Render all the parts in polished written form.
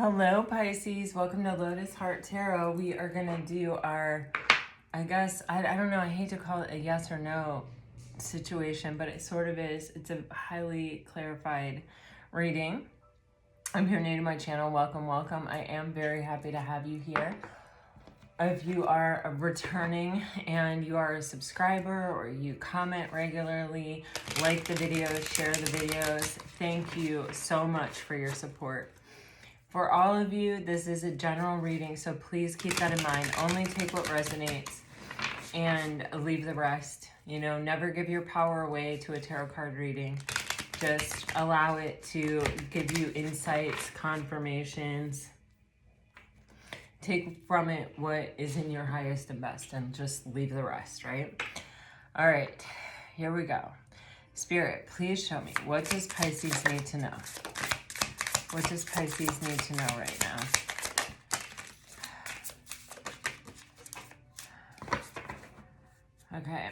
Hello, Pisces. Welcome to Lotus Heart Tarot. We are going to do our, I don't know, I hate to call it a yes or no situation, but it sort of is. It's a highly clarified reading. I'm here new to my channel. Welcome, welcome. I am very happy to have you here. If you are returning and you are a subscriber or you comment regularly, like the videos, share the videos, thank you so much for your support. For all of you, this is a general reading, so please keep that in mind. Only take what resonates and leave the rest. You know, never give your power away to a tarot card reading. Just allow it to give you insights, confirmations. Take from it what is in your highest and best and just leave the rest, right? All right, here we go. Spirit, please show me, what does Pisces need to know? What does Pisces need to know right now? Okay.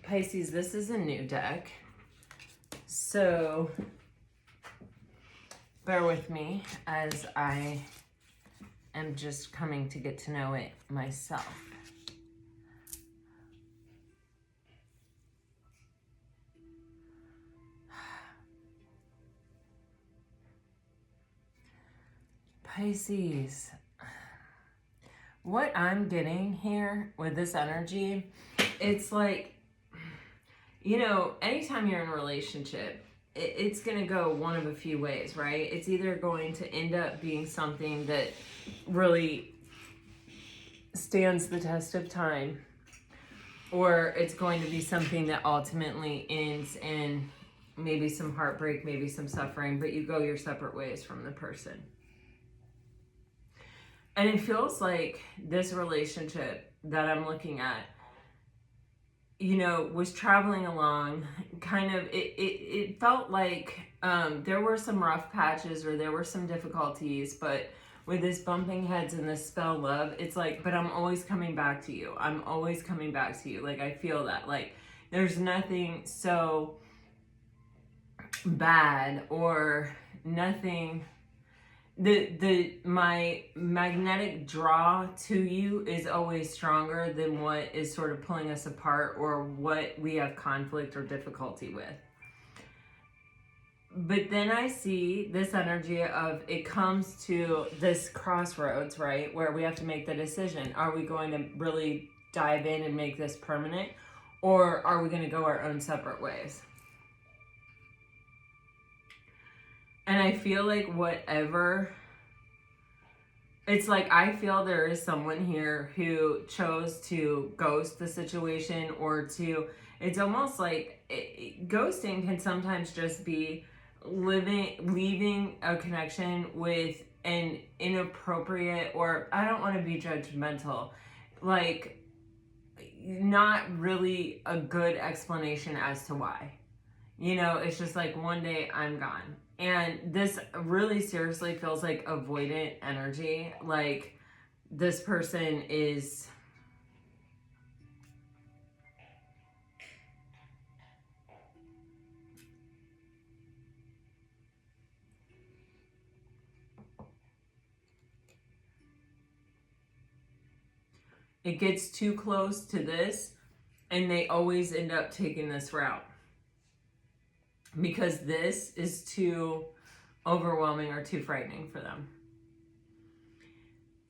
Pisces, this is a new deck. So bear with me as I am just coming to get to know it myself. Pisces, what I'm getting here with this energy, it's like, you know, anytime you're in a relationship, it's going to go one of a few ways, right? It's either going to end up being something that really stands the test of time, or it's going to be something that ultimately ends in maybe some heartbreak, maybe some suffering, but you go your separate ways from the person. And it feels like this relationship that I'm looking at, you know, was traveling along kind of, it felt like there were some rough patches or there were some difficulties, but with this bumping heads and this spell love, it's like, but I'm always coming back to you. I'm always coming back to you. Like, I feel that. Like, there's nothing so bad or nothing. My magnetic draw to you is always stronger than what is sort of pulling us apart or what we have conflict or difficulty with. But then I see this energy of it comes to this crossroads, right? Where we have to make the decision. Are we going to really dive in and make this permanent? Or are we going to go our own separate ways? And I feel like whatever, it's like I feel there is someone here who chose to ghost the situation or to, it's almost like ghosting can sometimes just be leaving a connection with an inappropriate, or I don't want to be judgmental, like not really a good explanation as to why. You know, it's just like one day I'm gone. And this really seriously feels like avoidant energy. Like this person is... It gets too close to this and they always end up taking this route, because this is too overwhelming or too frightening for them.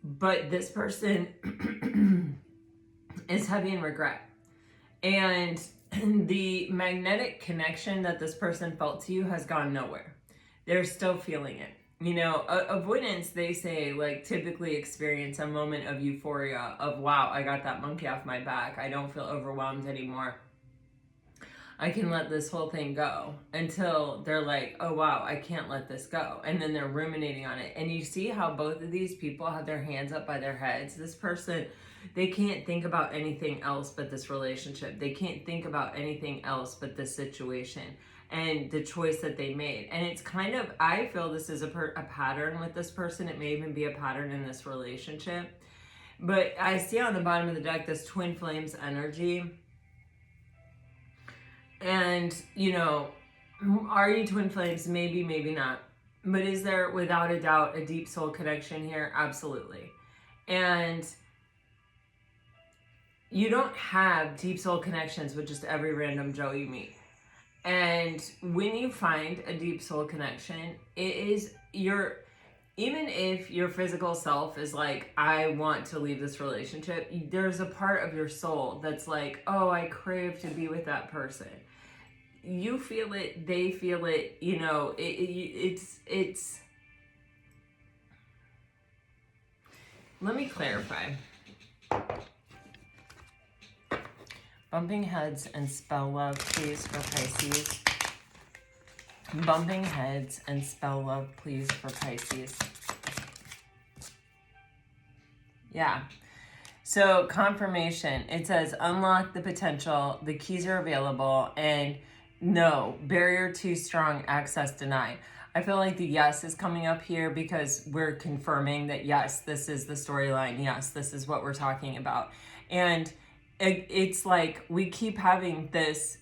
But this person is heavy in regret. And the magnetic connection that this person felt to you has gone nowhere. They're still feeling it. You know, avoidance, they say, like, typically experience a moment of euphoria of, wow, I got that monkey off my back. I don't feel overwhelmed anymore. I can let this whole thing go, until they're like, oh, wow, I can't let this go. And then they're ruminating on it. And you see how both of these people have their hands up by their heads. This person, they can't think about anything else but this relationship. They can't think about anything else but this situation and the choice that they made. And it's kind of, I feel this is a pattern with this person. It may even be a pattern in this relationship. But I see on the bottom of the deck this twin flames energy. And, you know, are you twin flames? Maybe, maybe not. But is there, without a doubt, a deep soul connection here? Absolutely. And you don't have deep soul connections with just every random Joe you meet. And when you find a deep soul connection, it is even if your physical self is like, I want to leave this relationship, there's a part of your soul that's like, oh, I crave to be with that person. You feel it, they feel it, you know, it's, let me clarify. Bumping heads and spell love, please, for Pisces. Bumping heads and spell love, please, for Pisces. Yeah. So confirmation, it says unlock the potential, the keys are available, and no, barrier too strong, access denied. I feel like the yes is coming up here because we're confirming that yes, this is the storyline. Yes, this is what we're talking about. And it's like we keep having this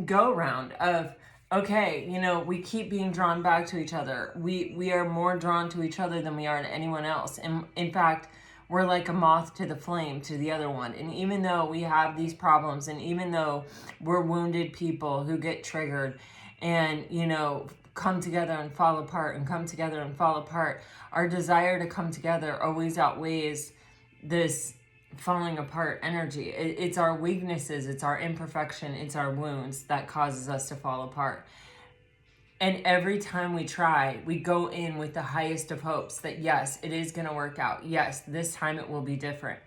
go round of, okay, you know, we keep being drawn back to each other. We are more drawn to each other than we are to anyone else. And in fact, we're like a moth to the flame to the other one. And even though we have these problems, and even though we're wounded people who get triggered and, you know, come together and fall apart and come together and fall apart, our desire to come together always outweighs this falling apart energy. It's our weaknesses, it's our imperfection, it's our wounds that causes us to fall apart. And every time we try, we go in with the highest of hopes that yes, it is going to work out. Yes, this time it will be different.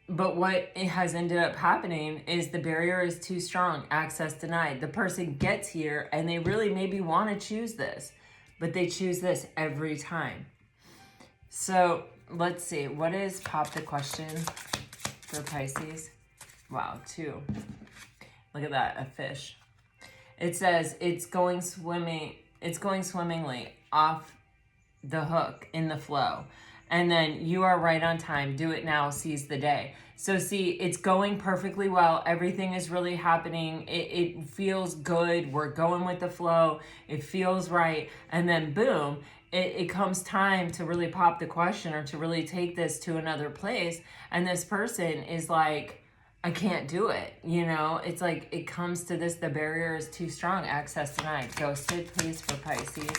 But what it has ended up happening is the barrier is too strong, access denied. The person gets here and they really maybe want to choose this, but they choose this every time. So let's see, what is pop the question for Pisces? Wow, 2. Look at that, a fish. It says it's going swimmingly off the hook in the flow. And then you are right on time. Do it now, seize the day. So see, it's going perfectly well. Everything is really happening. It feels good. We're going with the flow. It feels right. And then boom, it comes time to really pop the question or to really take this to another place. And this person is like, I can't do it. You know, it's like it comes to this, the barrier is too strong, access denied. Ghosted, please, for Pisces.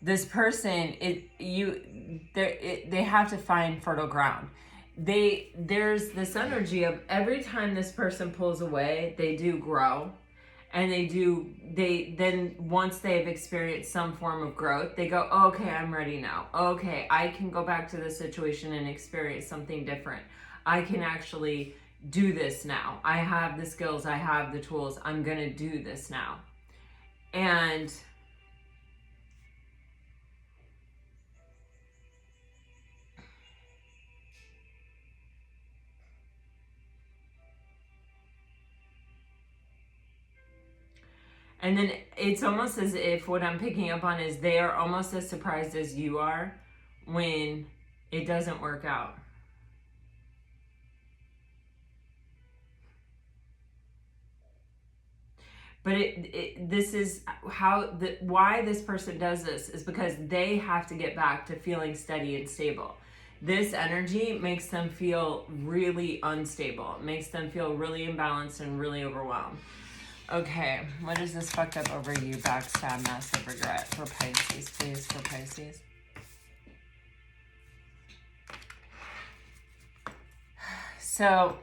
This person, they have to find fertile ground. There's this energy of every time this person pulls away, they do grow. And then once they've experienced some form of growth, they go, oh, okay, I'm ready now. Okay, I can go back to this situation and experience something different. I can actually do this now. I have the skills, I have the tools, I'm gonna do this now. And then it's almost as if what I'm picking up on is they are almost as surprised as you are when it doesn't work out. But this is why this person does this is because they have to get back to feeling steady and stable. This energy makes them feel really unstable. It makes them feel really imbalanced and really overwhelmed. Okay, what is this fucked up over you, backstab, massive regret for Pisces, please, for Pisces? So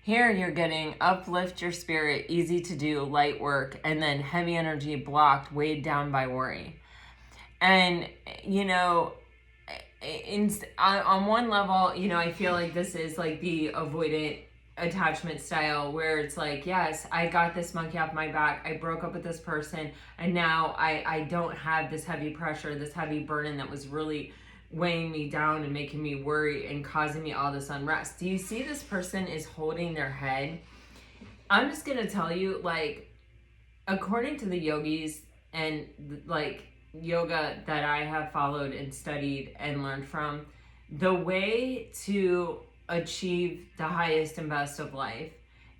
here you're getting uplift your spirit, easy to do, light work, and then heavy energy blocked, weighed down by worry. And, you know, on one level, you know, I feel like this is like the avoidant attachment style where it's like, yes, I got this monkey off my back, I broke up with this person, and now I don't have this heavy pressure, this heavy burden that was really weighing me down and making me worry and causing me all this unrest. Do you see this person is holding their head? I'm just gonna tell you, like, according to the yogis and like yoga that I have followed and studied and learned from, the way to achieve the highest and best of life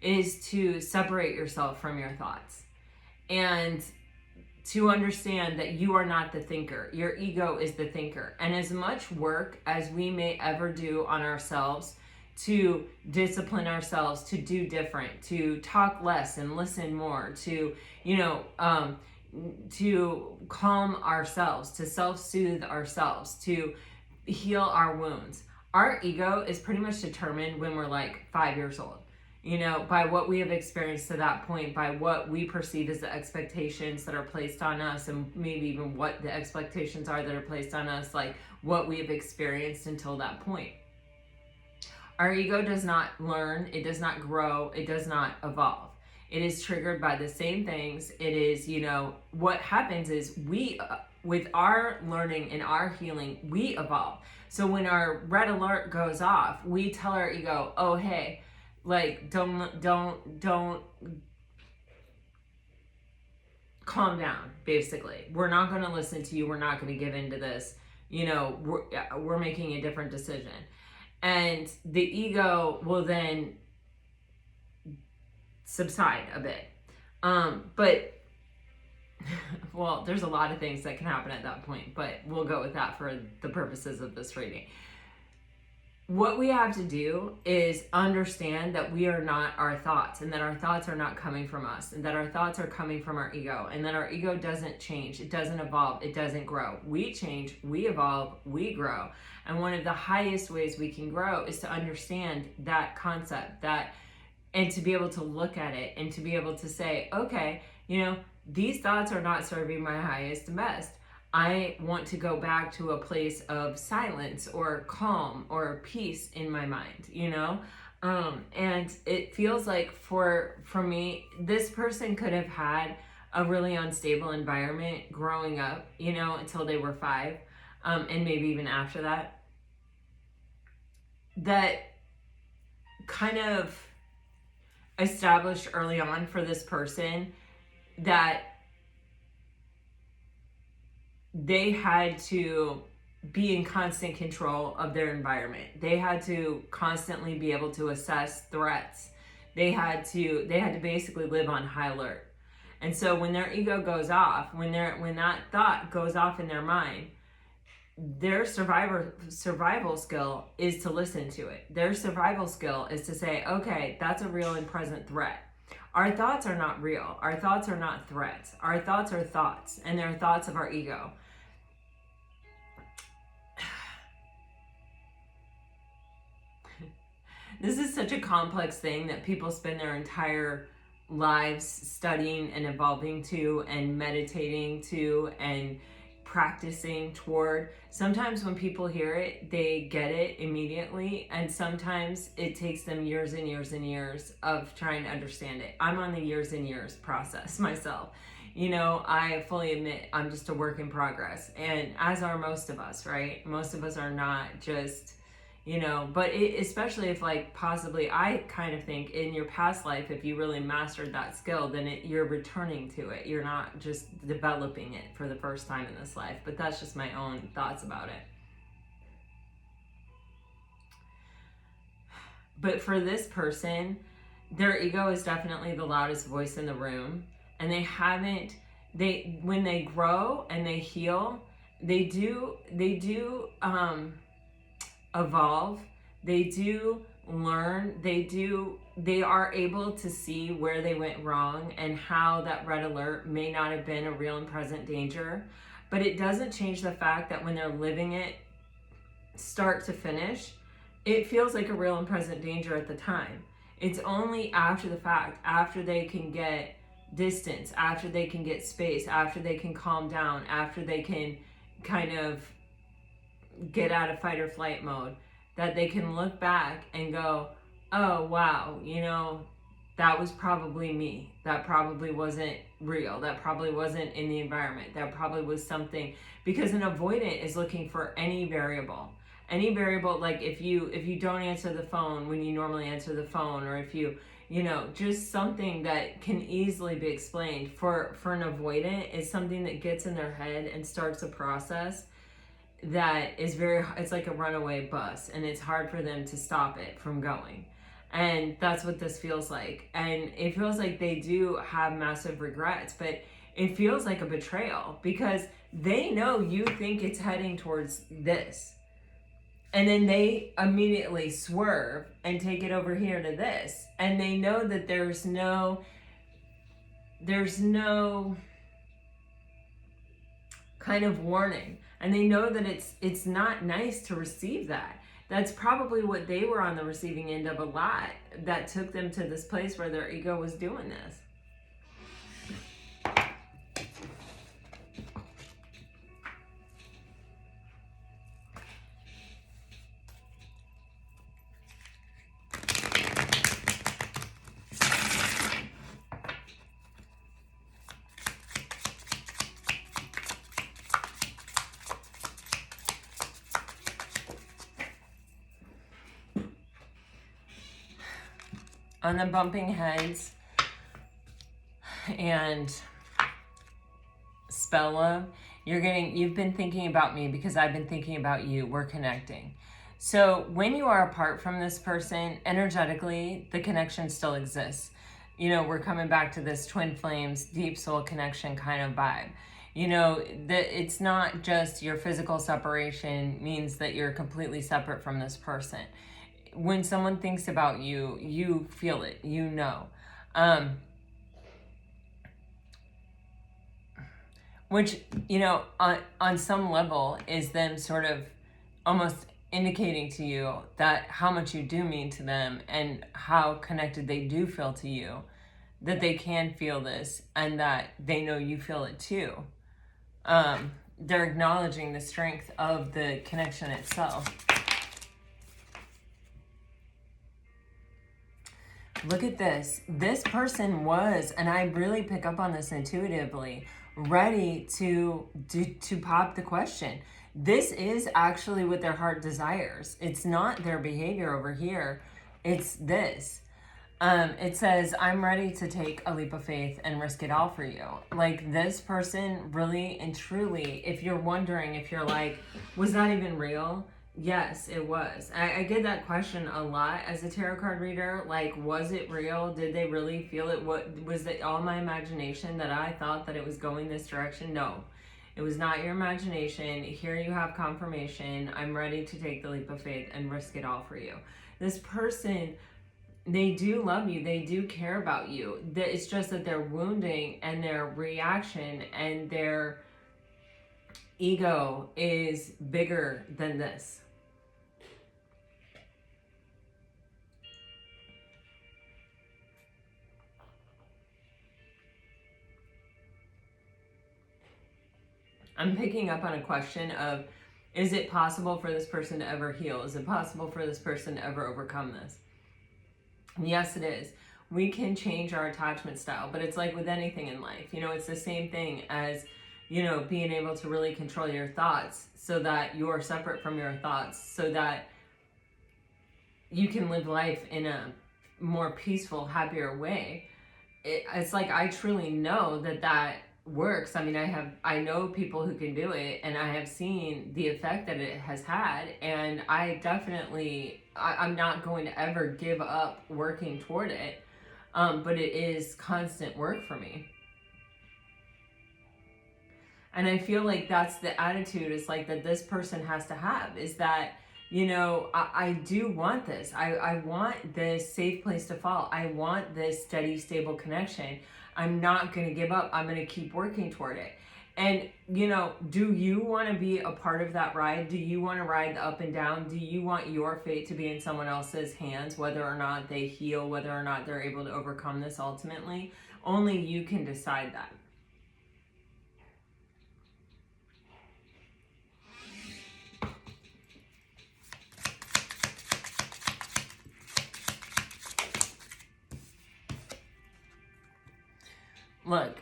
is to separate yourself from your thoughts and to understand that you are not the thinker. Your ego is the thinker. And as much work as we may ever do on ourselves to discipline ourselves, to do different, to talk less and listen more, to, to calm ourselves, to self-soothe ourselves, to heal our wounds. Our ego is pretty much determined when we're like 5 years old, by what we have experienced to that point, by what we perceive as the expectations that are placed on us, and maybe even what the expectations are that are placed on us, like what we have experienced until that point. Our ego does not learn, it does not grow, it does not evolve. It is triggered by the same things. It is, what happens is we, with our learning and our healing, we evolve. So when our red alert goes off, we tell our ego, oh, hey, like, don't calm down, basically. We're not going to listen to you. We're not going to give into this. We're making a different decision. And the ego will then subside a bit. But well, there's a lot of things that can happen at that point, but we'll go with that for the purposes of this reading. What we have to do is understand that we are not our thoughts, and that our thoughts are not coming from us, and that our thoughts are coming from our ego, and that our ego doesn't change, it doesn't evolve, it doesn't grow. We change, we evolve, we grow. And one of the highest ways we can grow is to understand that concept, and to be able to look at it and to be able to say, okay, these thoughts are not serving my highest and best. I want to go back to a place of silence or calm or peace in my mind, and it feels like for me, this person could have had a really unstable environment growing up, until they were 5, and maybe even after that. That kind of established early on for this person that they had to be in constant control of their environment. They had to constantly be able to assess threats. They had to basically live on high alert. And so when their ego goes off, when that thought goes off in their mind, their survival skill is to listen to it. Their survival skill is to say, okay, that's a real and present threat. Our thoughts are not real. Our thoughts are not threats. Our thoughts are thoughts, and they're thoughts of our ego. This is such a complex thing that people spend their entire lives studying and evolving to and meditating to and practicing toward. Sometimes when people hear it, they get it immediately, and sometimes it takes them years and years and years of trying to understand it. I'm on the years and years process myself. I fully admit I'm just a work in progress, and as are most of us, right? Most of us are not just, but especially if, like, possibly, I kind of think in your past life, if you really mastered that skill, then you're returning to it. You're not just developing it for the first time in this life. But that's just my own thoughts about it. But for this person, their ego is definitely the loudest voice in the room. And when they grow and they heal, they do evolve, they do learn, they are able to see where they went wrong and how that red alert may not have been a real and present danger. But it doesn't change the fact that when they're living it start to finish, it feels like a real and present danger at the time. It's only after the fact, after they can get distance, after they can get space, after they can calm down, after they can kind of get out of fight or flight mode, that they can look back and go, oh wow, that was probably me. That probably wasn't real. That probably wasn't in the environment. That probably was something, because an avoidant is looking for any variable, like if you don't answer the phone when you normally answer the phone, or if you just something that can easily be explained. For an avoidant, is something that gets in their head and starts a process. that is very, it's like a runaway bus, and it's hard for them to stop it from going. And that's what this feels like. And it feels like they do have massive regrets, but it feels like a betrayal because they know you think it's heading towards this. And then they immediately swerve and take it over here to this. And they know that there's no kind of warning. And they know that it's not nice to receive that. That's probably what they were on the receiving end of a lot that took them to this place where their ego was doing this. On the bumping heads and spell love, you've been thinking about me because I've been thinking about you. We're connecting. So when you are apart from this person, energetically, the connection still exists. You know, we're coming back to this twin flames, deep soul connection kind of vibe. You know, it's not just your physical separation means that you're completely separate from this person. When someone thinks about you, you feel it, you know. Which, you know, on some level is them sort of almost indicating to you that how much you do mean to them and how connected they do feel to you, that they can feel this and that they know you feel it too. They're acknowledging the strength of the connection itself. Look at this. This person was, and I really pick up on this intuitively, ready to pop the question. This is actually what their heart desires. It's not their behavior over here. It's this. It says, I'm ready to take a leap of faith and risk it all for you. Like this person really and truly, if you're wondering, if you're like, was that even real? Yes, it was. I get that question a lot as a tarot card reader. Like, was it real? Did they really feel it? What was it all my imagination that I thought that it was going this direction? No, it was not your imagination. Here you have confirmation. I'm ready to take the leap of faith and risk it all for you. This person, they do love you. They do care about you. It's just that their wounding and their reaction and their ego is bigger than this. I'm picking up on a question of, is it possible for this person to ever heal? Is it possible for this person to ever overcome this? And yes, it is. We can change our attachment style, but it's like with anything in life. You know, it's the same thing as, you know, being able to really control your thoughts so that you're separate from your thoughts, so that you can live life in a more peaceful, happier way. It's like I truly know that works. I mean, I know people who can do it, and I have seen the effect that it has had, and I definitely, I'm not going to ever give up working toward it, but it is constant work for me. And I feel like that's the attitude, is like that this person has to have, is that, you know, I do want this. I want this safe place to fall. I want this steady, stable connection. I'm not going to give up. I'm going to keep working toward it. And, you know, do you want to be a part of that ride? Do you want to ride the up and down? Do you want your fate to be in someone else's hands, whether or not they heal, whether or not they're able to overcome this ultimately? Only you can decide that. Look,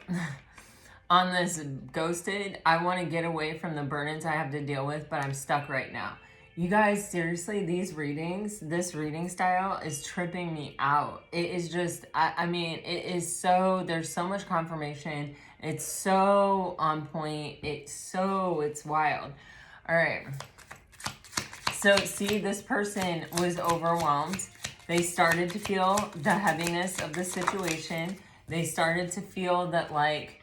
on this ghosted, I want to get away from the burdens I have to deal with, but I'm stuck right now. You guys, seriously, these readings, this reading style is tripping me out. It is just, I mean, it is so, there's so much confirmation. It's so on point. It's wild. All right. So see, this person was overwhelmed. They started to feel the heaviness of the situation. They started to feel that, like,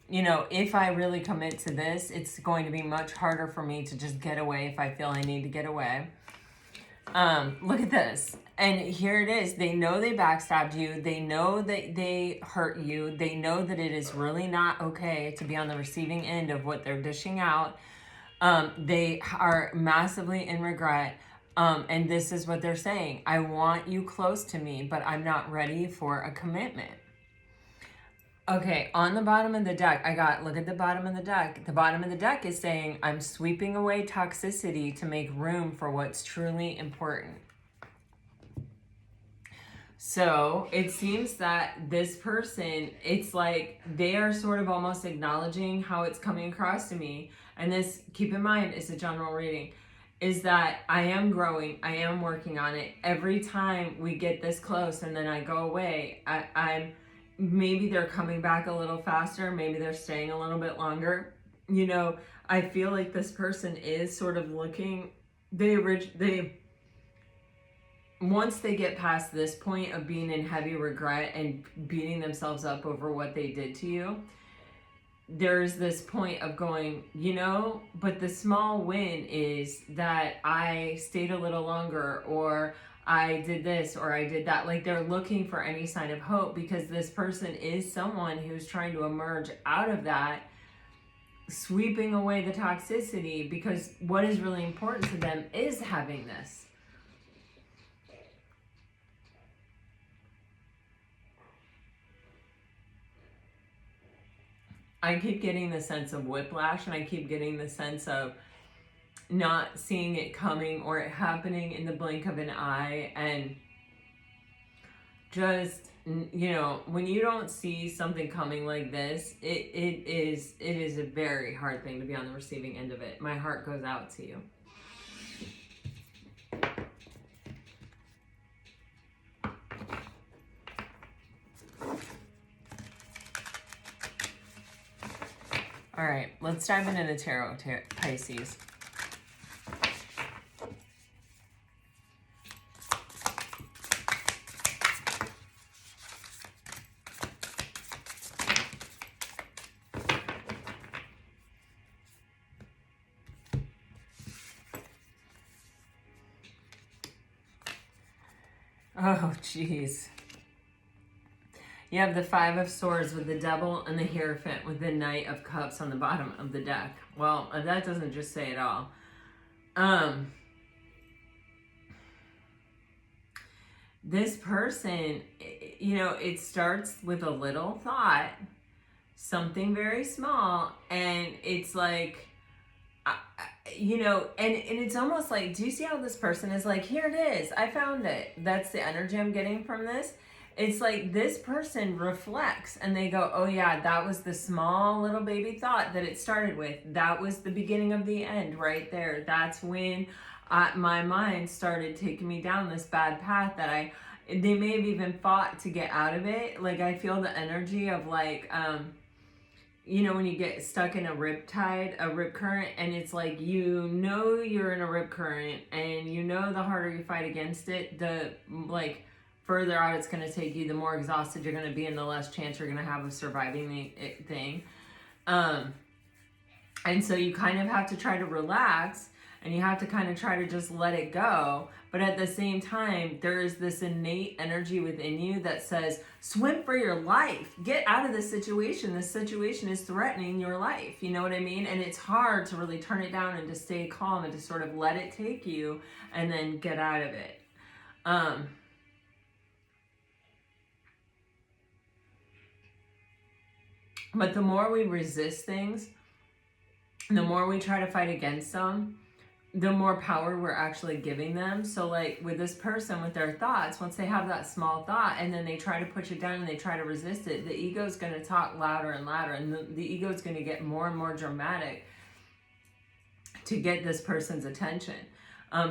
you know, if I really commit to this, it's going to be much harder for me to just get away if I feel I need to get away. Look at this. And here it is. They know they backstabbed you. They know that they hurt you. They know that it is really not okay to be on the receiving end of what they're dishing out. They are massively in regret. And this is what they're saying. I want you close to me, but I'm not ready for a commitment. Okay, on the bottom of the deck, look at the bottom of the deck. The bottom of the deck is saying, I'm sweeping away toxicity to make room for what's truly important. So it seems that this person, it's like they are sort of almost acknowledging how it's coming across to me. And this, keep in mind, is a general reading, is that I am growing. I am working on it. Every time we get this close and then I go away, I'm maybe they're coming back a little faster. Maybe they're staying a little bit longer. You know, I feel like this person is sort of looking, once they get past this point of being in heavy regret and beating themselves up over what they did to you, there's this point of going, you know, but the small win is that I stayed a little longer, or I did this, or I did that. Like, they're looking for any sign of hope, because this person is someone who's trying to emerge out of that, sweeping away the toxicity, because what is really important to them is having this. I keep getting the sense of whiplash, and I keep getting the sense of not seeing it coming, or it happening in the blink of an eye. And just, you know, when you don't see something coming like this, it is a very hard thing to be on the receiving end of it. My heart goes out to you. All right, let's dive into the tarot, Pisces. Oh, jeez. You have the Five of Swords with the Devil and the Hierophant with the Knight of Cups on the bottom of the deck. Well, that doesn't just say it all. This person, you know, it starts with a little thought, something very small, and it's like, you know, and it's almost like, do you see how this person is like, here it is, I found it. That's the energy I'm getting from this. It's like this person reflects and they go, oh yeah, that was the small little baby thought that it started with. That was the beginning of the end right there. That's when my mind started taking me down this bad path that they may have even fought to get out of it. Like, I feel the energy of like, you know, when you get stuck in a rip current, and it's like, you know, you're in a rip current, and you know, the harder you fight against it, the like further out it's going to take you, the more exhausted you're going to be, and the less chance you're going to have of surviving the thing. And so you kind of have to try to relax, and you have to kind of try to just let it go. But at the same time, there is this innate energy within you that says, swim for your life. Get out of this situation. This situation is threatening your life. You know what I mean? And it's hard to really turn it down and to stay calm and to sort of let it take you and then get out of it. But the more we resist things, the more we try to fight against them, the more power we're actually giving them. So like with this person, with their thoughts, once they have that small thought and then they try to push it down and they try to resist it, the ego is going to talk louder and louder, and the ego is going to get more and more dramatic to get this person's attention.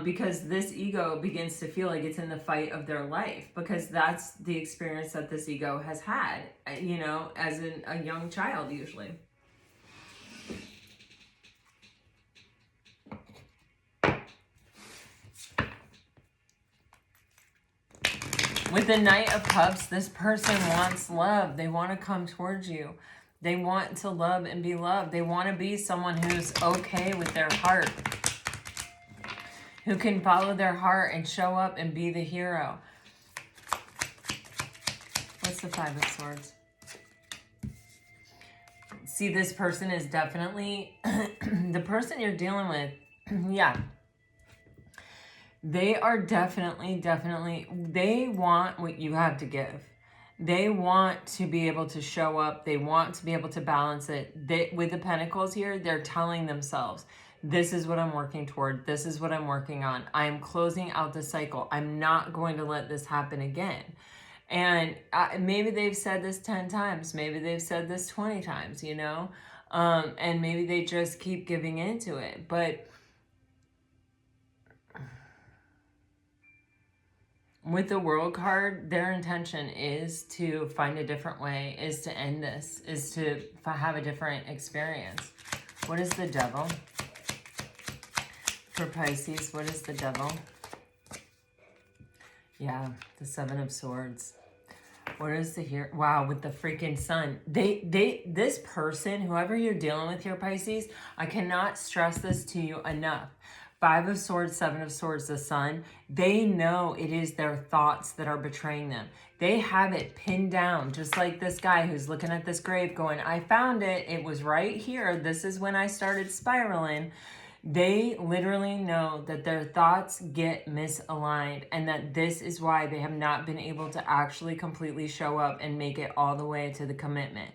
Because this ego begins to feel like it's in the fight of their life, because that's the experience that this ego has had, you know, as a young child usually. With the Knight of Cups, this person wants love. They want to come towards you. They want to love and be loved. They want to be someone who's okay with their heart, who can follow their heart and show up and be the hero. What's the Five of Swords? See, this person is definitely the person you're dealing with. Yeah. They are definitely, they want what you have to give. They want to be able to show up. They want to be able to balance it. With the Pentacles here, they're telling themselves, this is what I'm working toward. This is what I'm working on. I'm closing out the cycle. I'm not going to let this happen again. And maybe they've said this 10 times. Maybe they've said this 20 times, you know? And maybe they just keep giving into it. But with the World card, their intention is to find a different way, is to end this, is to have a different experience. What is the Devil? For Pisces, what is the Devil? Yeah, the Seven of Swords. What is the here? Wow, with the freaking Sun. This person, whoever you're dealing with here, Pisces, I cannot stress this to you enough. Five of Swords, Seven of Swords, the Sun, they know it is their thoughts that are betraying them. They have it pinned down, just like this guy who's looking at this grave going, I found it. It was right here. This is when I started spiraling. They literally know that their thoughts get misaligned and that this is why they have not been able to actually completely show up and make it all the way to the commitment.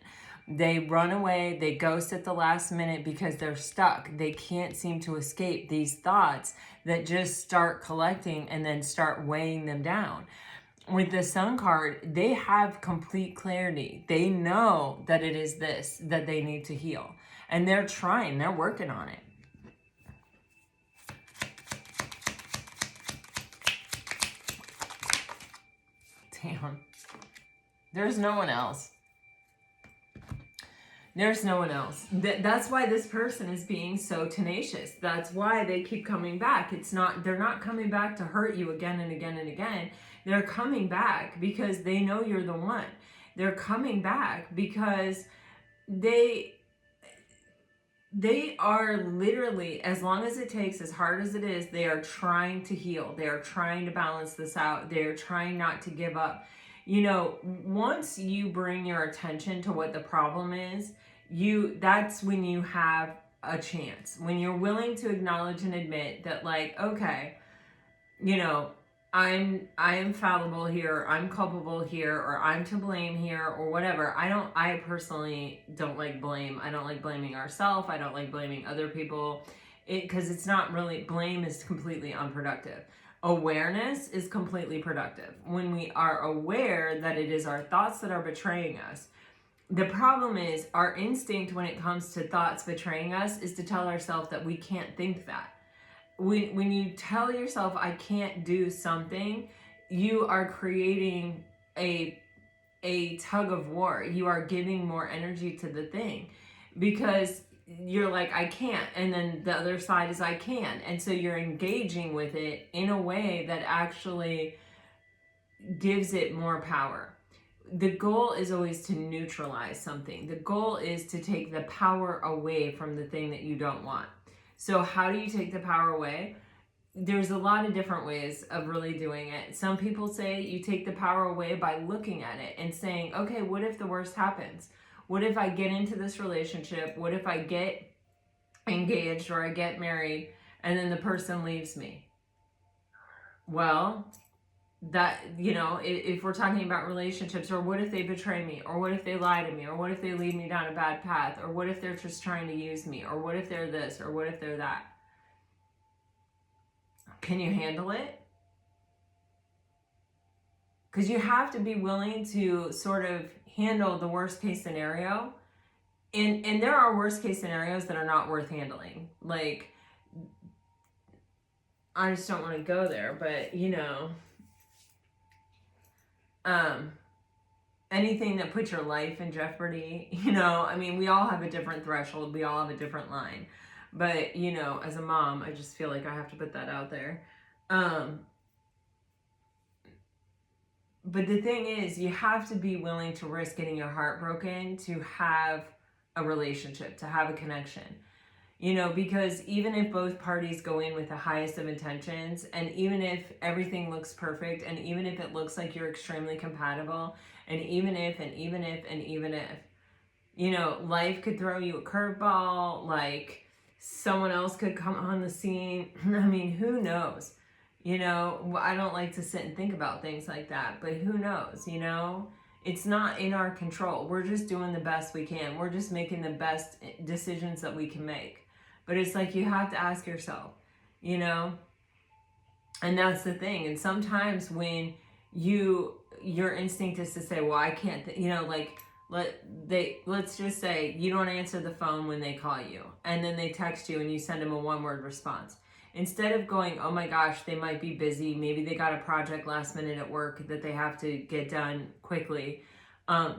They run away, they ghost at the last minute because they're stuck. They can't seem to escape these thoughts that just start collecting and then start weighing them down. With the Sun card, they have complete clarity. They know that it is this that they need to heal. And they're trying, they're working on it. Damn. There's no one else. There's no one else. That's why this person is being so tenacious. That's why they keep coming back. They're not coming back to hurt you again and again and again. They're coming back because they know you're the one. They're coming back because they are literally, as long as it takes, as hard as it is, they are trying to heal. They are trying to balance this out. They're trying not to give up. You know, once you bring your attention to what the problem is, that's when you have a chance. When you're willing to acknowledge and admit that, like, okay, you know, I am fallible here, I'm culpable here, or I'm to blame here, or whatever. I personally don't like blame. I don't like blaming ourselves. I don't like blaming other people. Because it's not really, blame is completely unproductive. Awareness is completely productive. When we are aware that it is our thoughts that are betraying us. The problem is our instinct when it comes to thoughts betraying us is to tell ourselves that we can't think that. When you tell yourself, I can't do something, you are creating a tug of war. You are giving more energy to the thing because you're like, I can't. And then the other side is I can. And so you're engaging with it in a way that actually gives it more power. The goal is always to neutralize something. The goal is to take the power away from the thing that you don't want. So how do you take the power away? There's a lot of different ways of really doing it. Some people say you take the power away by looking at it and saying, okay, what if the worst happens? What if I get into this relationship? What if I get engaged or I get married and then the person leaves me? Well, that, you know, if we're talking about relationships, or what if they betray me, or what if they lie to me, or what if they lead me down a bad path, or what if they're just trying to use me, or what if they're this, or what if they're that? Can you handle it? Because you have to be willing to sort of handle the worst case scenario. And there are worst case scenarios that are not worth handling. Like, I just don't want to go there, but you know, anything that puts your life in jeopardy, you know, I mean, we all have a different threshold. We all have a different line. But, you know, as a mom, I just feel like I have to put that out there. But the thing is, you have to be willing to risk getting your heart broken to have a relationship, to have a connection. You know, because even if both parties go in with the highest of intentions, and even if everything looks perfect, and even if it looks like you're extremely compatible, and even if, you know, life could throw you a curveball, like someone else could come on the scene. I mean, who knows? You know, I don't like to sit and think about things like that, but who knows, you know? It's not in our control. We're just doing the best we can. We're just making the best decisions that we can make. But it's like you have to ask yourself, you know? And that's the thing. And sometimes when your instinct is to say, well, I can't, you know, like, let's just say you don't answer the phone when they call you, and then they text you and you send them a one-word response. Instead of going, oh my gosh, they might be busy, maybe they got a project last minute at work that they have to get done quickly,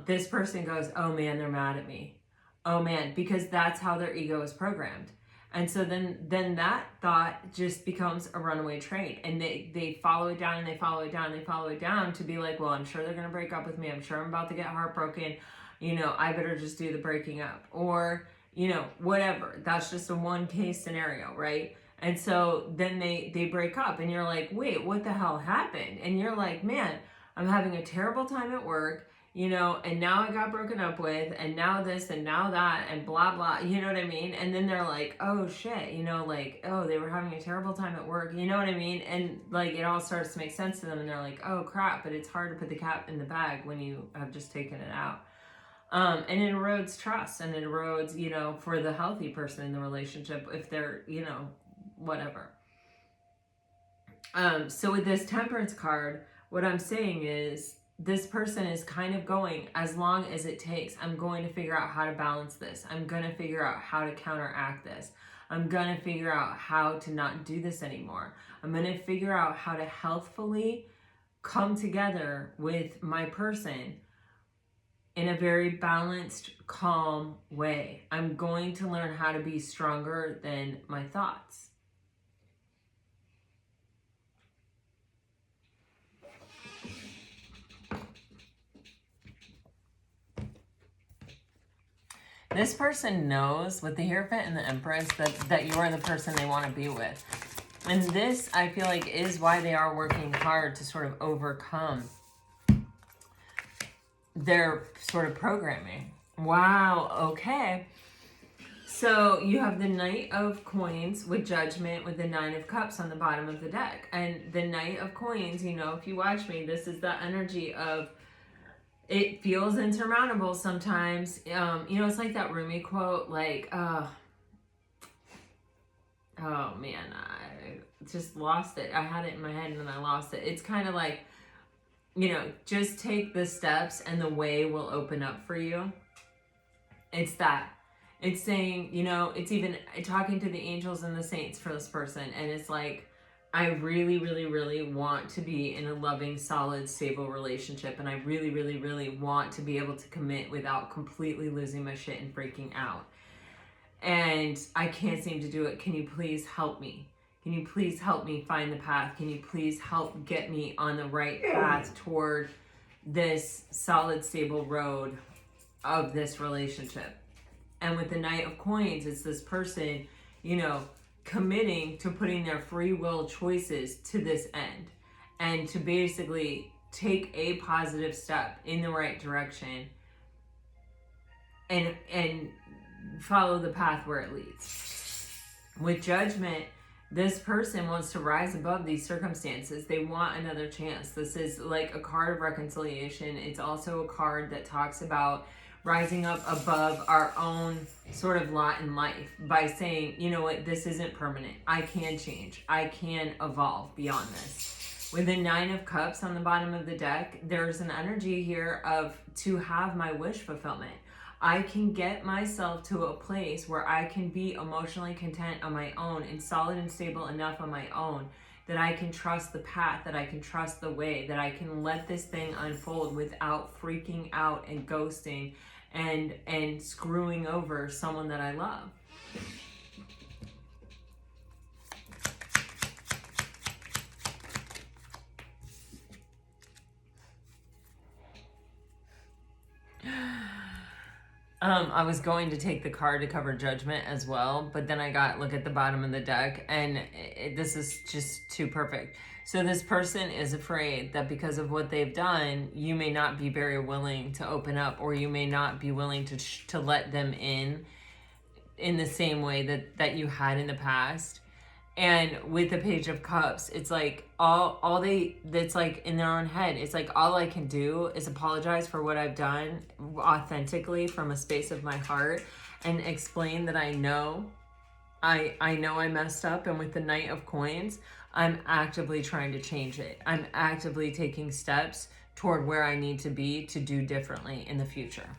this person goes, oh man, they're mad at me. Oh man, because that's how their ego is programmed. And so then that thought just becomes a runaway train, and they follow it down and they follow it down and they follow it down to be like, well, I'm sure they're going to break up with me. I'm sure I'm about to get heartbroken. You know, I better just do the breaking up, or, you know, whatever. That's just a one case scenario, right? And so then they break up, and you're like, wait, what the hell happened? And you're like, man, I'm having a terrible time at work. You know, and now I got broken up with, and now this, and now that, and blah, blah, you know what I mean? And then they're like, oh shit, you know, like, oh, they were having a terrible time at work, you know what I mean? And like, it all starts to make sense to them, and they're like, oh crap, but it's hard to put the cat in the bag when you have just taken it out. And it erodes trust, and it erodes, you know, for the healthy person in the relationship, if they're, you know, whatever. So with this Temperance card, what I'm saying is, this person is kind of going, as long as it takes, I'm going to figure out how to balance this. I'm going to figure out how to counteract this. I'm going to figure out how to not do this anymore. I'm going to figure out how to healthfully come together with my person in a very balanced, calm way. I'm going to learn how to be stronger than my thoughts. This person knows, with the Hierophant and the Empress, that you are the person they want to be with. And this, I feel like, is why they are working hard to sort of overcome their sort of programming. Wow, okay. So you have the Knight of Coins with Judgment with the Nine of Cups on the bottom of the deck. And the Knight of Coins, you know, if you watch me, this is the energy of, it feels insurmountable sometimes. You know, it's like that Rumi quote, like, oh man, I just lost it. I had it in my head and then I lost it. It's kind of like, you know, just take the steps and the way will open up for you. It's that. It's saying, you know, it's even talking to the angels and the saints for this person. And it's like, I really, really, really want to be in a loving, solid, stable relationship. And I really, really, really want to be able to commit without completely losing my shit and freaking out. And I can't seem to do it. Can you please help me? Can you please help me find the path? Can you please help get me on the right path toward this solid, stable road of this relationship? And with the Knight of Coins, it's this person, you know, committing to putting their free will choices to this end, and to basically take a positive step in the right direction and follow the path where it leads. With Judgment, this person wants to rise above these circumstances. They want another chance. This is like a card of reconciliation. It's also a card that talks about rising up above our own sort of lot in life by saying, you know what, this isn't permanent. I can change. I can evolve beyond this. With the Nine of Cups on the bottom of the deck, there's an energy here of to have my wish fulfillment. I can get myself to a place where I can be emotionally content on my own and solid and stable enough on my own that I can trust the path, that I can trust the way, that I can let this thing unfold without freaking out and ghosting and screwing over someone that I love. I was going to take the card to cover judgment as well, but then I look at the bottom of the deck, and this is just too perfect. So this person is afraid that because of what they've done, you may not be very willing to open up, or you may not be willing to let them in the same way that you had in the past. And with the Page of Cups, it's like that's like in their own head. It's like, all I can do is apologize for what I've done authentically from a space of my heart, and explain that I know I messed up. And with the Knight of Coins, I'm actively trying to change it. I'm actively taking steps toward where I need to be to do differently in the future.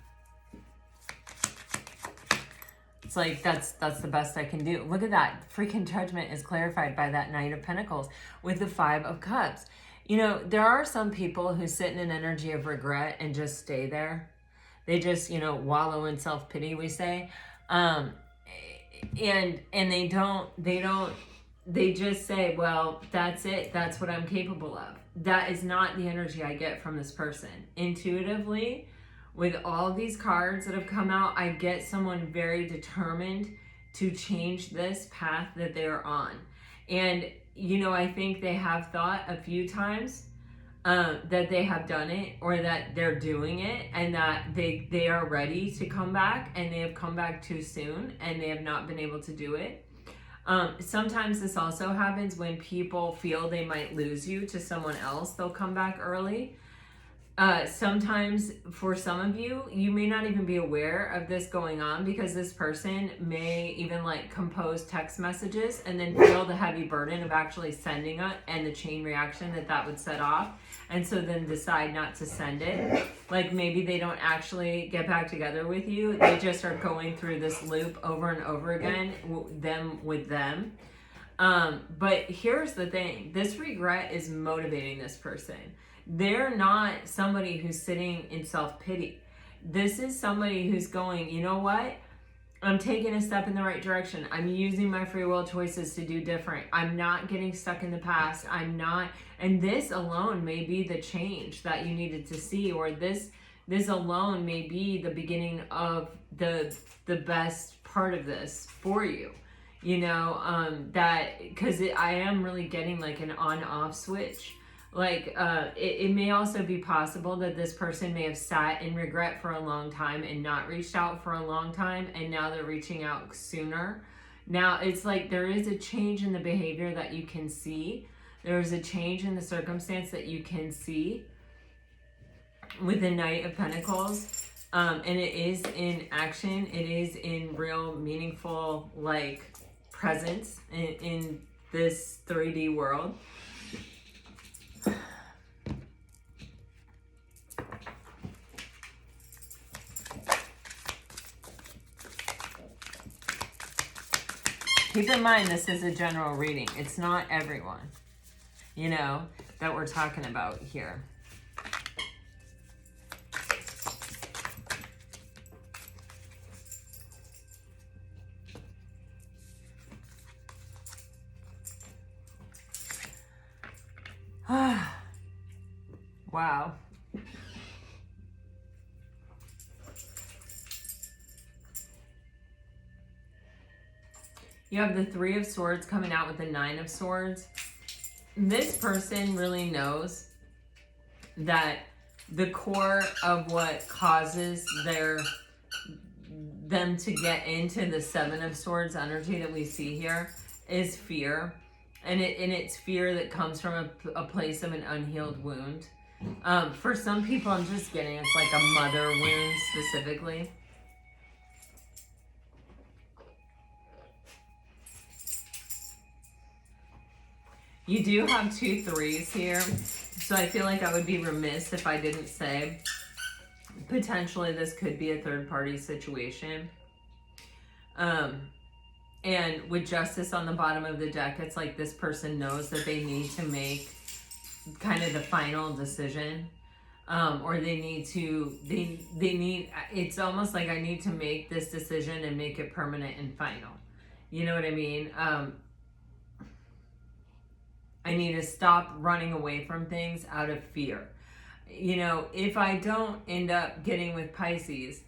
It's like, that's the best I can do. Look at that. Freaking judgment is clarified by that Knight of Pentacles with the Five of Cups. You know, there are some people who sit in an energy of regret and just stay there. They just, wallow in self-pity, we say. And they just say, well, that's it. That's what I'm capable of. That is not the energy I get from this person. Intuitively, with all these cards that have come out, I get someone very determined to change this path that they're on. And, I think they have thought a few times that they have done it, or that they're doing it, and that they are ready to come back, and they have come back too soon, and they have not been able to do it. Sometimes this also happens when people feel they might lose you to someone else. They'll come back early. Sometimes for some of you, you may not even be aware of this going on, because this person may even compose text messages and then feel the heavy burden of actually sending it, and the chain reaction that would set off. And so then decide not to send it. Like, maybe they don't actually get back together with you. They just are going through this loop over and over again, them with them. But here's the thing. This regret is motivating this person. They're not somebody who's sitting in self-pity. This is somebody who's going, you know what? I'm taking a step in the right direction. I'm using my free will choices to do different. I'm not getting stuck in the past. And this alone may be the change that you needed to see, or this alone may be the beginning of the best part of this for you. That, because I am really getting an on-off switch. It may also be possible that this person may have sat in regret for a long time and not reached out for a long time, and now they're reaching out sooner. Now, it's like there is a change in the behavior that you can see. There is a change in the circumstance that you can see with the Knight of Pentacles. And it is in action. It is in real, meaningful, presence in this 3D world. Keep in mind, this is a general reading. It's not everyone, that we're talking about here. Wow. You have the Three of Swords coming out with the Nine of Swords. This person really knows that the core of what causes them to get into the Seven of Swords energy that we see here is fear. And it's fear that comes from a place of an unhealed wound. For some people, I'm just getting, it's like a mother wound specifically. You do have 2 3s here, so I feel like I would be remiss if I didn't say potentially this could be a third-party situation. And with Justice on the bottom of the deck, it's like this person knows that they need to make kind of the final decision, or they need, it's almost like I need to make this decision and make it permanent and final. You know what I mean? I need to stop running away from things out of fear. If I don't end up getting with Pisces,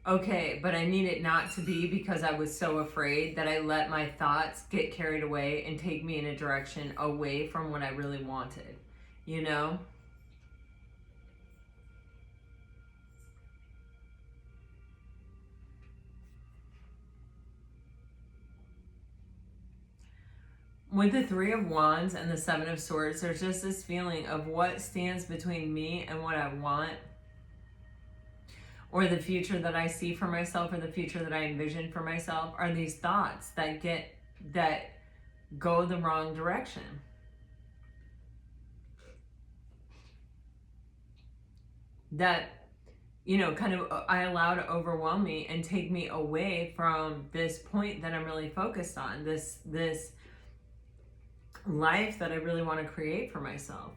okay, but I need it not to be because I was so afraid that I let my thoughts get carried away and take me in a direction away from what I really wanted, you know? With the Three of Wands and the Seven of Swords, there's just this feeling of what stands between me and what I want, or the future that I see for myself, or the future that I envision for myself, are these thoughts that go the wrong direction. That, you know, kind of I allow to overwhelm me and take me away from this point that I'm really focused on, this life that I really want to create for myself.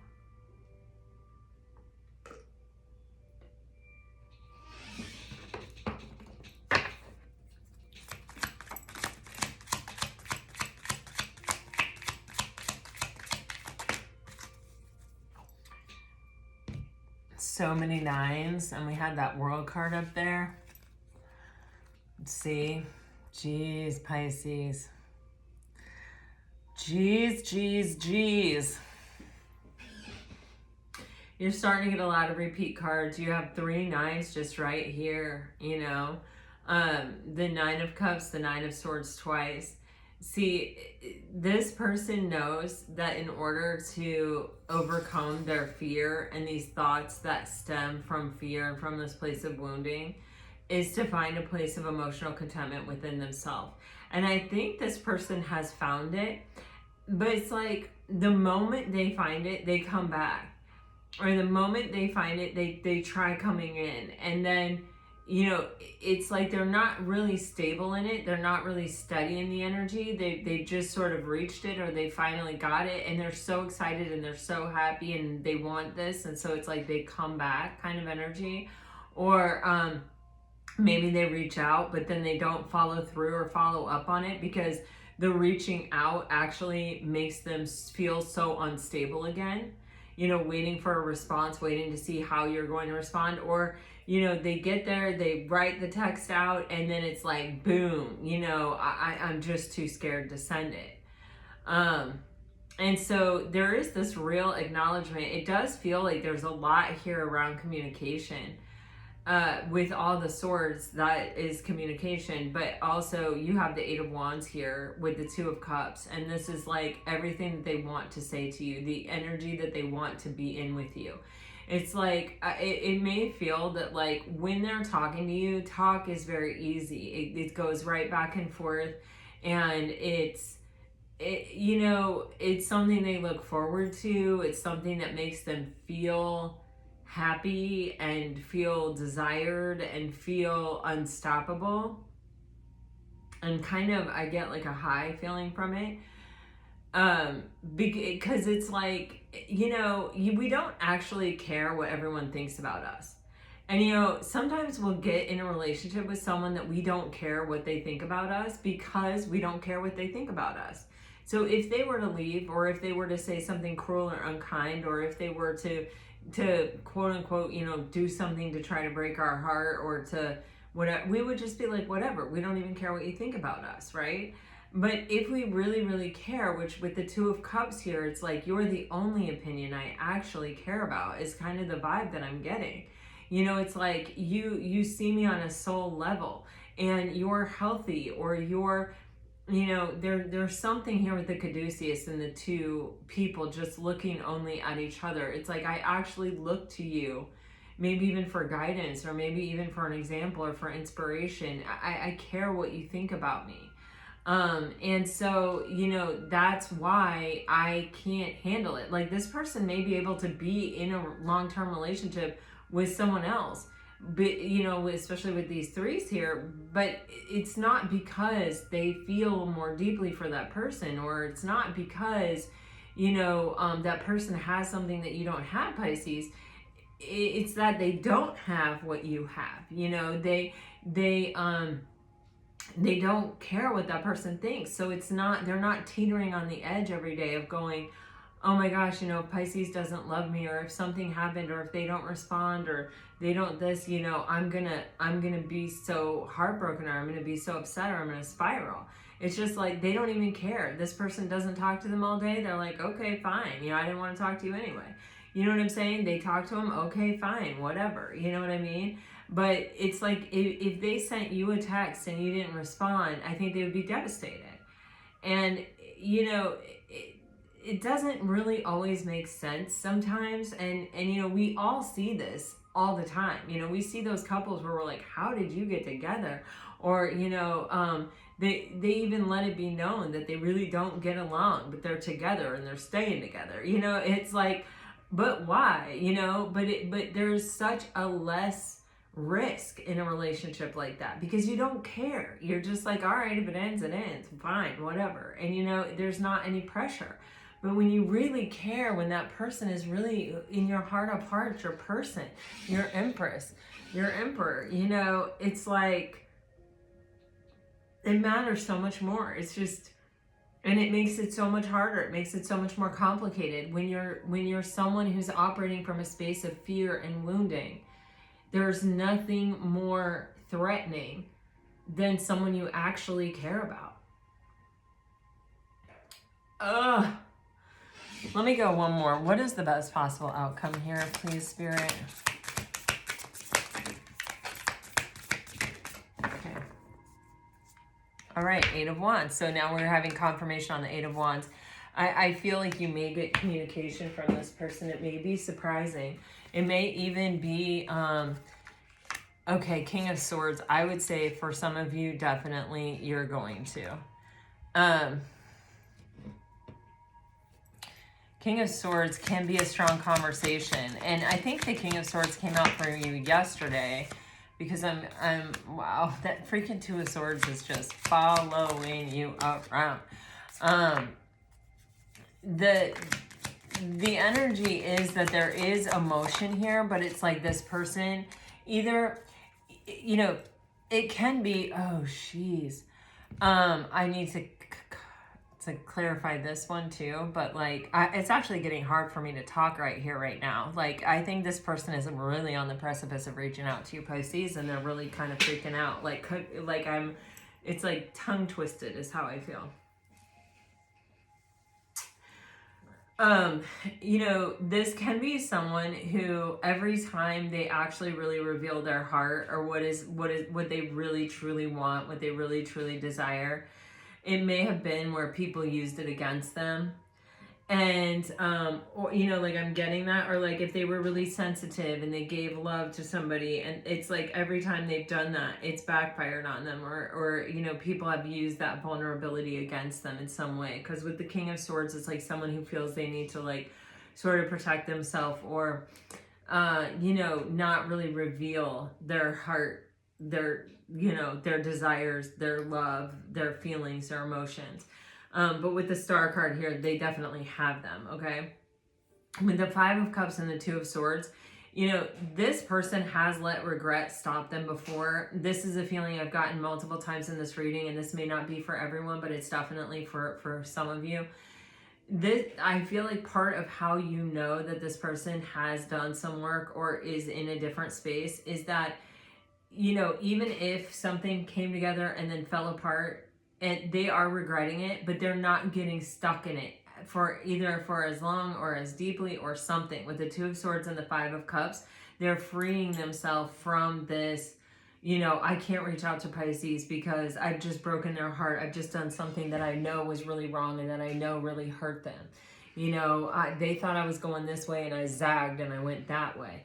So many nines, and we had that world card up there. See? Jeez, Pisces. Jeez. You're starting to get a lot of repeat cards. You have 3 nines just right here, you know. The Nine of Cups, the Nine of Swords twice. See, this person knows that in order to overcome their fear and these thoughts that stem from fear and from this place of wounding, is to find a place of emotional contentment within themselves. And I think this person has found it, but it's like the moment they find it, they come back. Or the moment they find it, they try coming in. And then, you know, it's like they're not really stable in it. They're not really steady in the energy. They just sort of reached it, or they finally got it, and they're so excited and they're so happy and they want this. And so it's like they come back kind of energy. Or maybe they reach out, but then they don't follow through or follow up on it, because the reaching out actually makes them feel so unstable again. You know, waiting for a response, waiting to see how you're going to respond. Or, you know, they get there, they write the text out, and then it's like, boom, you know, I'm just too scared to send it. And so there is this real acknowledgement. It does feel like there's a lot here around communication. With all the swords, that is communication, but also you have the Eight of Wands here with the Two of Cups, and this is like everything that they want to say to you, the energy that they want to be in with you. It's like, it may feel that like when they're talking to you, talk is very easy. It goes right back and forth, and you know, it's something they look forward to. It's something that makes them feel happy and feel desired and feel unstoppable, and kind of I get like a high feeling from it, because it's like, you know, we don't actually care what everyone thinks about us. And you know, sometimes we'll get in a relationship with someone that we don't care what they think about us, because we don't care what they think about us. So if they were to leave, or if they were to say something cruel or unkind, or if they were to quote unquote, you know, do something to try to break our heart, or to whatever, we would just be like, whatever, we don't even care what you think about us, right? But if we really care, which with the Two of Cups here, it's like, you're the only opinion I actually care about, is kind of the vibe that I'm getting. You know, it's like you see me on a soul level, and you're healthy, or you're, you know, there's something here with the caduceus and the two people just looking only at each other. It's like, I actually look to you, maybe even for guidance, or maybe even for an example, or for inspiration. I care what you think about me. And so, you know, that's why I can't handle it. Like, this person may be able to be in a long-term relationship with someone else, but, you know, especially with these threes here, but it's not because they feel more deeply for that person, or it's not because, you know, that person has something that you don't have, Pisces. It's that they don't have what you have. You know, they don't care what that person thinks. So it's not, they're not teetering on the edge every day of going, oh my gosh, you know, Pisces doesn't love me, or if something happened, or if they don't respond, or they don't this, you know, I'm gonna be so heartbroken, or I'm gonna be so upset, or I'm gonna spiral. It's just like, they don't even care. This person doesn't talk to them all day. They're like, okay, fine. You know, I didn't want to talk to you anyway. You know what I'm saying? They talk to them. Okay, fine, whatever. You know what I mean? But it's like, if they sent you a text and you didn't respond, I think they would be devastated. And, you know, it doesn't really always make sense sometimes. And, you know, we all see this all the time. You know, we see those couples where we're like, how did you get together? Or, you know, they even let it be known that they really don't get along, but they're together and they're staying together. You know, it's like, but why? You know, but there's such a less risk in a relationship like that, because you don't care. You're just like, all right, if it ends, it ends, fine, whatever. And you know, there's not any pressure. But when you really care, when that person is really in your heart of hearts, your person, your empress, your emperor, you know, it's like, it matters so much more. It's just, and it makes it so much harder. It makes it so much more complicated when you're someone who's operating from a space of fear and wounding. There's nothing more threatening than someone you actually care about. Ugh. Let me go one more. What is the best possible outcome here, please, Spirit? Okay. All right, Eight of Wands. So now we're having confirmation on the Eight of Wands. I feel like you may get communication from this person. It may be surprising. It may even be, okay, King of Swords. I would say for some of you, definitely you're going to. King of Swords can be a strong conversation. And I think the King of Swords came out for you yesterday, because I'm wow, that freaking Two of Swords is just following you around. The energy is that there is emotion here, but it's like this person either, you know, it can be, oh, jeez. I need to clarify this one too, but like, it's actually getting hard for me to talk right here, right now. Like, I think this person is really on the precipice of reaching out to you, Pisces, and they're really kind of freaking out. Like it's like tongue twisted is how I feel. You know, this can be someone who every time they actually really reveal their heart, or what they really truly want, what they really truly desire, it may have been where people used it against them. And, or, you know, like I'm getting that, or like if they were really sensitive and they gave love to somebody, and it's like every time they've done that, it's backfired on them, or, you know, people have used that vulnerability against them in some way. Because with the King of Swords, it's like someone who feels they need to like sort of protect themselves, or, you know, not really reveal their heart, their, you know, their desires, their love, their feelings, their emotions. But with the Star card here, they definitely have them, okay? With the Five of Cups and the Two of Swords, you know, this person has let regret stop them before. This is a feeling I've gotten multiple times in this reading, and this may not be for everyone, but it's definitely for some of you. This, I feel like part of how you know that this person has done some work or is in a different space is that, you know, even if something came together and then fell apart, and they are regretting it, but they're not getting stuck in it for either for as long or as deeply or something. With the Two of Swords and the Five of Cups, they're freeing themselves from this, you know, I can't reach out to Pisces because I've just broken their heart. I've just done something that I know was really wrong and that I know really hurt them. You know, they thought I was going this way and I zagged and I went that way.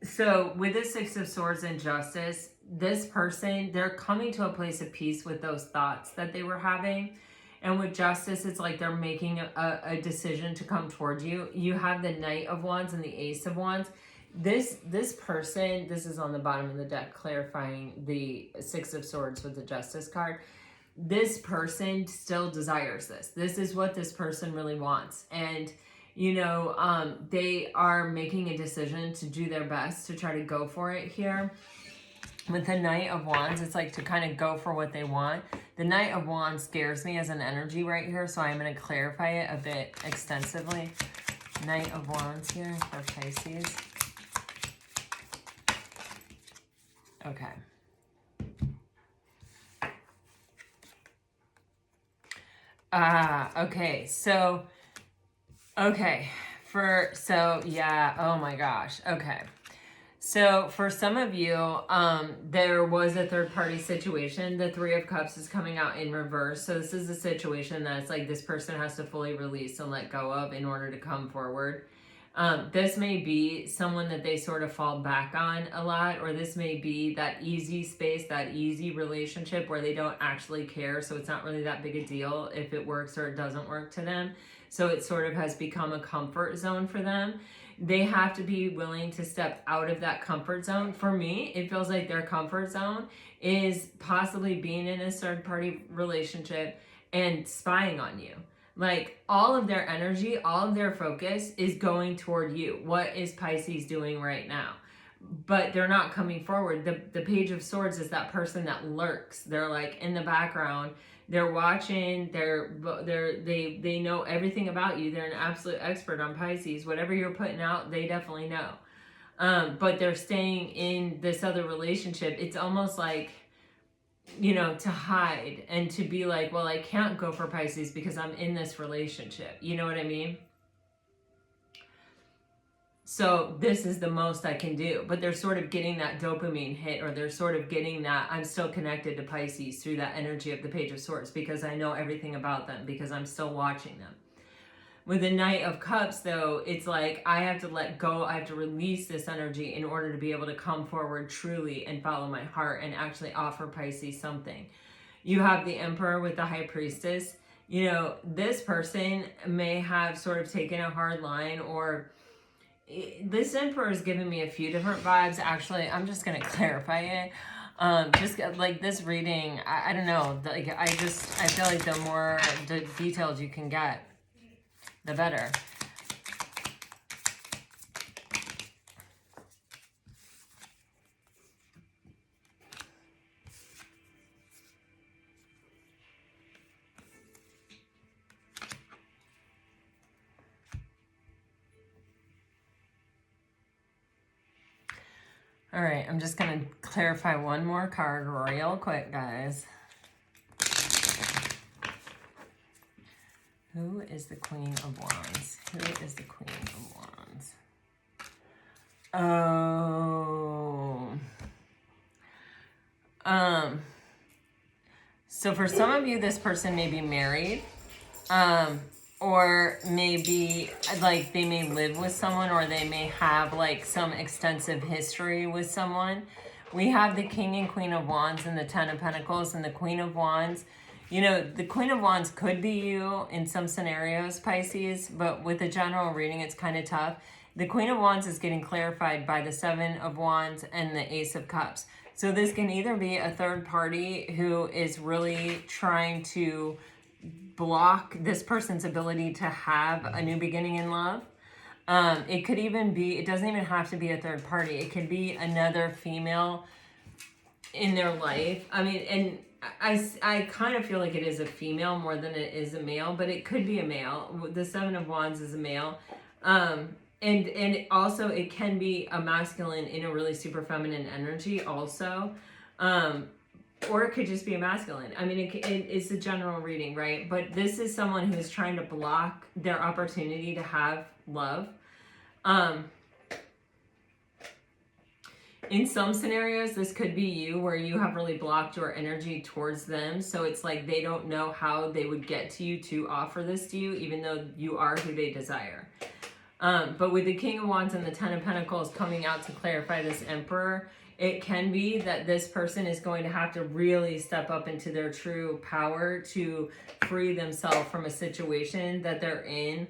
So with the Six of Swords and Justice, this person, they're coming to a place of peace with those thoughts that they were having. And with Justice, it's like they're making a decision to come towards you. You have the Knight of Wands and the Ace of Wands. This person, this is on the bottom of the deck, clarifying the Six of Swords with the Justice card. This person still desires this. This is what this person really wants. And you know, they are making a decision to do their best to try to go for it here. With the Knight of Wands, it's like to kind of go for what they want. The Knight of Wands scares me as an energy right here, so I'm going to clarify it a bit extensively. Knight of Wands here for Pisces. Okay. Okay. So, yeah, oh my gosh. Okay. So for some of you, there was a third party situation. The Three of Cups is coming out in reverse. So this is a situation that's like this person has to fully release and let go of in order to come forward. This may be someone that they sort of fall back on a lot, or this may be that easy space, that easy relationship where they don't actually care. So it's not really that big a deal if it works or it doesn't work to them. So it sort of has become a comfort zone for them. They have to be willing to step out of that comfort zone. For me, it feels like their comfort zone is possibly being in a third party relationship and spying on you. Like all of their energy, all of their focus is going toward you. What is Pisces doing right now? But they're not coming forward. The Page of Swords is that person that lurks. They're like in the background. They're watching. They know everything about you. They're an absolute expert on Pisces. Whatever you're putting out, they definitely know. But they're staying in this other relationship. It's almost like, you know, to hide and to be like, well, I can't go for Pisces because I'm in this relationship. You know what I mean? So this is the most I can do. But they're sort of getting that dopamine hit, or they're sort of getting that I'm still connected to Pisces through that energy of the Page of Swords because I know everything about them, because I'm still watching them. With the Knight of Cups, though, it's like I have to let go. I have to release this energy in order to be able to come forward truly and follow my heart and actually offer Pisces something. You have the Emperor with the High Priestess. You know, this person may have sort of taken a hard line, or this Emperor is giving me a few different vibes. Actually, I'm just going to clarify it. Just like this reading, I don't know. Like I feel like the more the details you can get, the better. All right, I'm just going to clarify one more card real quick, guys. Who is the Queen of Wands? Who is the Queen of Wands? So for some of you, this person may be married, or maybe like they may live with someone, or they may have like some extensive history with someone. We have the King and Queen of Wands and the Ten of Pentacles, and the Queen of Wands. You know, the Queen of Wands could be you in some scenarios, Pisces, but with a general reading, it's kind of tough. The Queen of Wands is getting clarified by the Seven of Wands and the Ace of Cups. So this can either be a third party who is really trying to block this person's ability to have a new beginning in love. It could even be, it doesn't even have to be a third party. It could be another female in their life. I mean, and I kind of feel like it is a female more than it is a male, but it could be a male. The Seven of Wands is a male. And also it can be a masculine in a really super feminine energy also. Or it could just be a masculine. I mean, it's a general reading, right? But this is someone who's trying to block their opportunity to have love. In some scenarios, this could be you, where you have really blocked your energy towards them. So it's like they don't know how they would get to you to offer this to you, even though you are who they desire. But with the King of Wands and the Ten of Pentacles coming out to clarify this Emperor, it can be that this person is going to have to really step up into their true power to free themselves from a situation that they're in,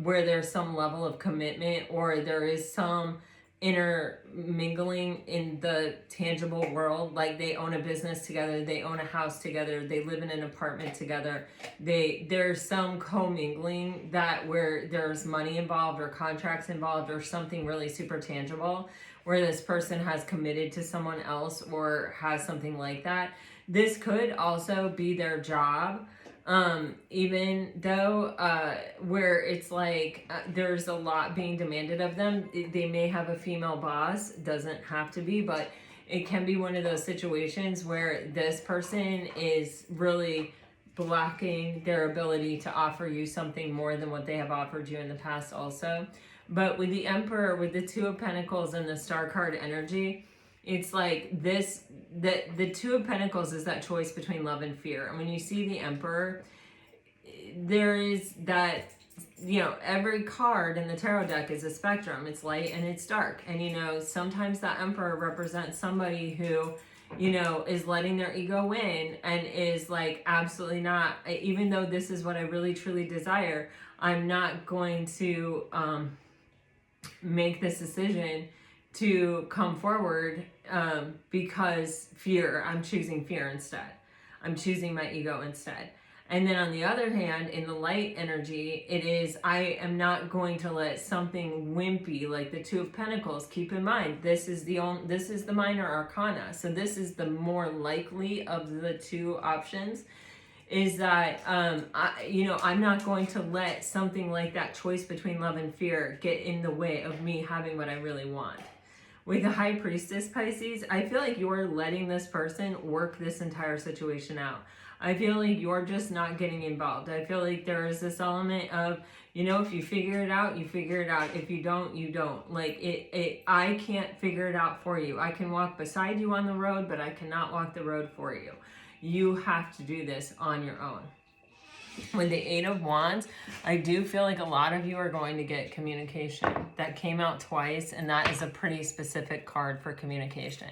where there's some level of commitment, or there is some intermingling in the tangible world. Like they own a business together, they own a house together, they live in an apartment together. There's some commingling that where there's money involved or contracts involved or something really super tangible where this person has committed to someone else or has something like that. This could also be their job. Even though where it's like there's a lot being demanded of them. They may have a female boss, doesn't have to be, but it can be one of those situations where this person is really blocking their ability to offer you something more than what they have offered you in the past also. But with the Emperor, with the Two of Pentacles and the Star card energy, it's like this, the Two of Pentacles is that choice between love and fear. And when you see the Emperor, there is that, you know, every card in the tarot deck is a spectrum. It's light and it's dark. And, you know, sometimes that Emperor represents somebody who, you know, is letting their ego win and is like, absolutely not, even though this is what I really truly desire, I'm not going to make this decision to come forward because fear. I'm choosing fear instead. I'm choosing my ego instead. And then on the other hand, in the light energy, it is, I am not going to let something wimpy like the Two of Pentacles. Keep in mind, this is the minor arcana. So this is the more likely of the two options, is that, I'm not going to let something like that choice between love and fear get in the way of me having what I really want. With the High Priestess, Pisces, I feel like you're letting this person work this entire situation out. I feel like you're just not getting involved. I feel like there is this element of, you know, if you figure it out, you figure it out. If you don't, you don't. Like, I can't figure it out for you. I can walk beside you on the road, but I cannot walk the road for you. You have to do this on your own. With the Eight of Wands, I do feel like a lot of you are going to get communication. That came out twice, and that is a pretty specific card for communication.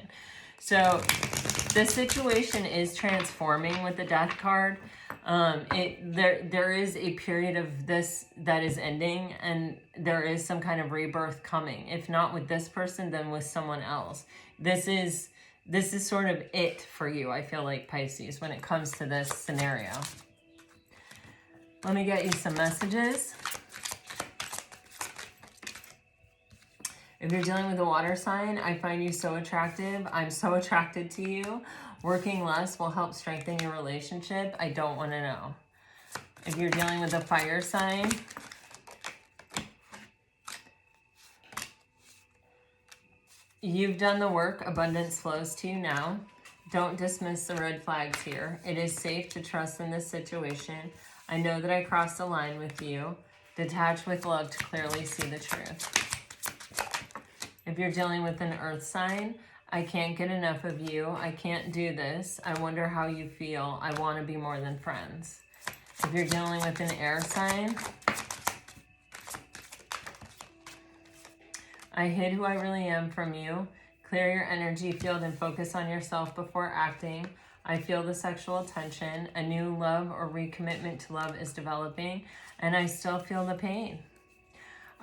So the situation is transforming with the Death card. There is a period of this that is ending, and there is some kind of rebirth coming. If not with this person, then with someone else. This is sort of it for you, I feel like, Pisces, when it comes to this scenario. Let me get you some messages. If you're dealing with a water sign, I find you so attractive. I'm so attracted to you. Working less will help strengthen your relationship. I don't want to know. If you're dealing with a fire sign, you've done the work. Abundance flows to you now. Don't dismiss the red flags here. It is safe to trust in this situation. I know that I crossed a line with you. Detach with love to clearly see the truth. If you're dealing with an earth sign, I can't get enough of you. I can't do this. I wonder how you feel. I want to be more than friends. If you're dealing with an air sign, I hid who I really am from you. Clear your energy field and focus on yourself before acting. I feel the sexual tension. A new love or recommitment to love is developing, and I still feel the pain.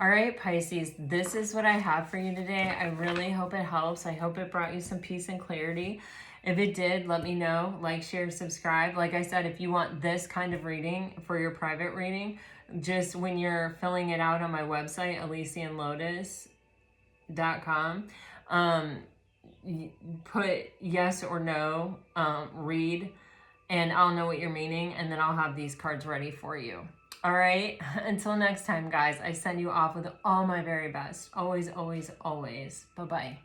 All right, Pisces, this is what I have for you today. I really hope it helps. I hope it brought you some peace and clarity. If it did, let me know. Like, share, subscribe. Like I said, if you want this kind of reading for your private reading, just when you're filling it out on my website, ElysianLotus.com, put yes or no, read, and I'll know what you're meaning, and then I'll have these cards ready for you. All right, until next time, guys, I send you off with all my very best. Always, always, always. Bye-bye.